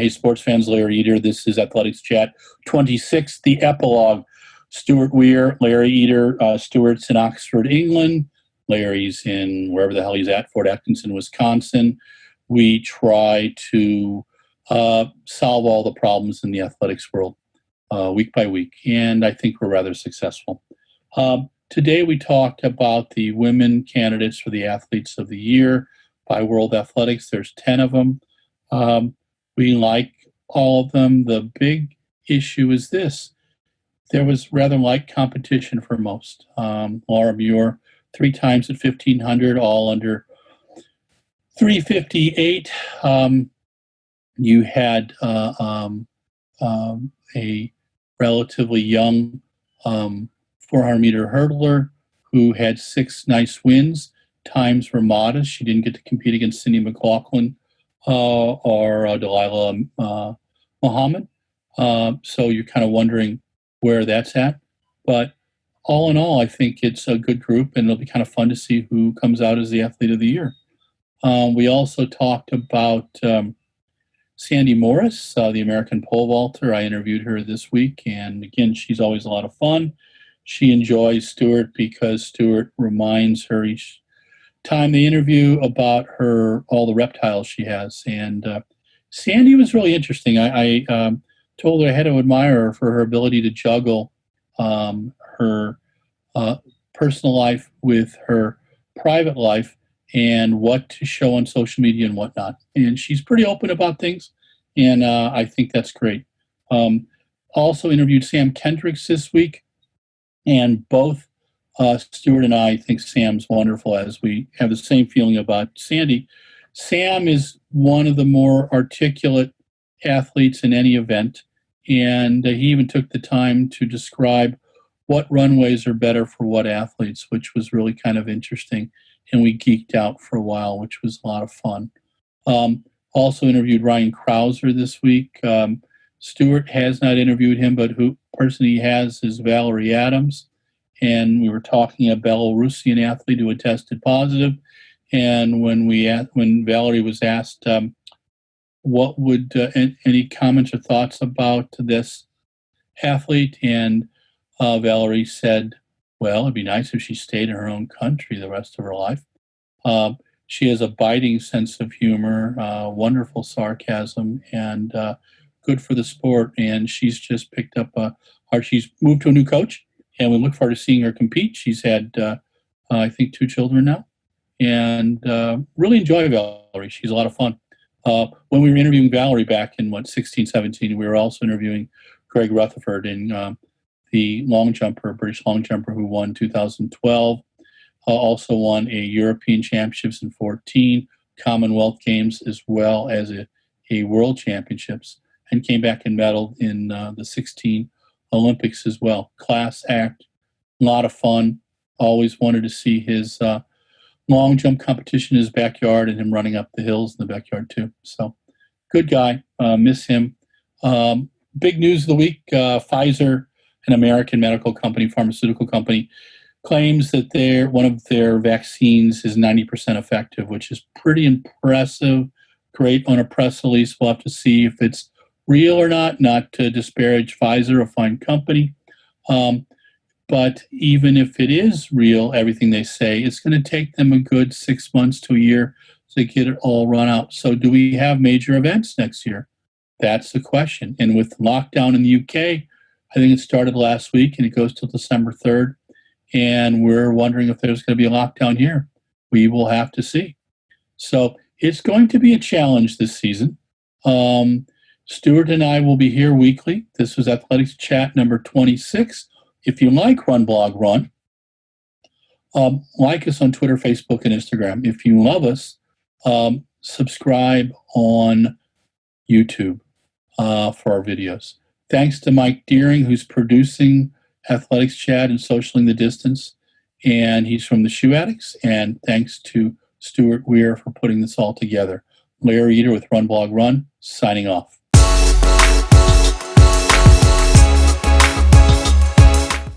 Hey, sports fans, Larry Eder. This is Athletics Chat 26, the Epilogue. Stuart Weir, Larry Eder. Stuart's in Oxford, England. Larry's in wherever the hell he's at, Fort Atkinson, Wisconsin. We try to solve all the problems in the athletics world week by week, and I think we're rather successful. Today we talked about the women candidates for the Athletes of the Year by World Athletics. There's 10 of them. We like all of them. The big issue is this. There was rather light competition for most. Laura Muir, 3 times at 1,500, all under 358. You had a relatively young 400-meter hurdler who had 6 nice wins. Times were modest. She didn't get to compete against Cindy McLaughlin or Delilah Muhammad. So you're kind of wondering where that's at. But all in all, I think it's a good group, and it'll be kind of fun to see who comes out as the Athlete of the Year. We also talked about Sandy Morris, the American pole vaulter. I interviewed her this week, and again, she's always a lot of fun. She enjoys Stuart because Stuart reminds her each time they interview about all the reptiles she has. And Sandy was really interesting. I told her I had to admire her for her ability to juggle her personal life with her private life and what to show on social media and whatnot. And she's pretty open about things, and I think that's great. Also interviewed Sam Kendricks this week, and both Stuart and I think Sam's wonderful, as we have the same feeling about Sandy. Sam is one of the more articulate athletes in any event, and he even took the time to describe what runways are better for what athletes, which was really kind of interesting. And we geeked out for a while, which was a lot of fun. Also interviewed Ryan Krauser this week. Stuart has not interviewed him, but who person he has is Valerie Adams. And we were talking a Belarusian athlete who had tested positive. And when Valerie was asked what would any comments or thoughts about this athlete, and Valerie said, well, it'd be nice if she stayed in her own country the rest of her life. She has a biting sense of humor, wonderful sarcasm, and good for the sport. And she's just picked up she's moved to a new coach, and we look forward to seeing her compete. She's had, I think, 2 children now, and really enjoy Valerie. She's a lot of fun. When we were interviewing Valerie back in, 16, 17, we were also interviewing Greg Rutherford in the long jumper, British long jumper, who won 2012, also won a European Championships in 14, Commonwealth Games, as well as a World Championships, and came back and medaled in the 16 Olympics as well. Class act, a lot of fun. Always wanted to see his long jump competition in his backyard and him running up the hills in the backyard too. So good guy, miss him. Big news of the week, Pfizer, an American medical company, pharmaceutical company, claims that one of their vaccines is 90% effective, which is pretty impressive. Great on a press release. We'll have to see if it's real or not to disparage Pfizer, a fine company. But even if it is real, everything they say, it's going to take them a good 6 months to a year to get it all run out. So do we have major events next year? That's the question. And with lockdown in the UK, I think it started last week and it goes till December 3rd. And we're wondering if there's going to be a lockdown here. We will have to see. So it's going to be a challenge this season. Stuart and I will be here weekly. This was Athletics Chat number 26. If you like RunBlogRun, like us on Twitter, Facebook, and Instagram. If you love us, subscribe on YouTube for our videos. Thanks to Mike Deering, who's producing Athletics Chat and Socialing the Distance, and he's from the Shoe Addicts. And thanks to Stuart Weir for putting this all together. Larry Eder with RunBlogRun, signing off.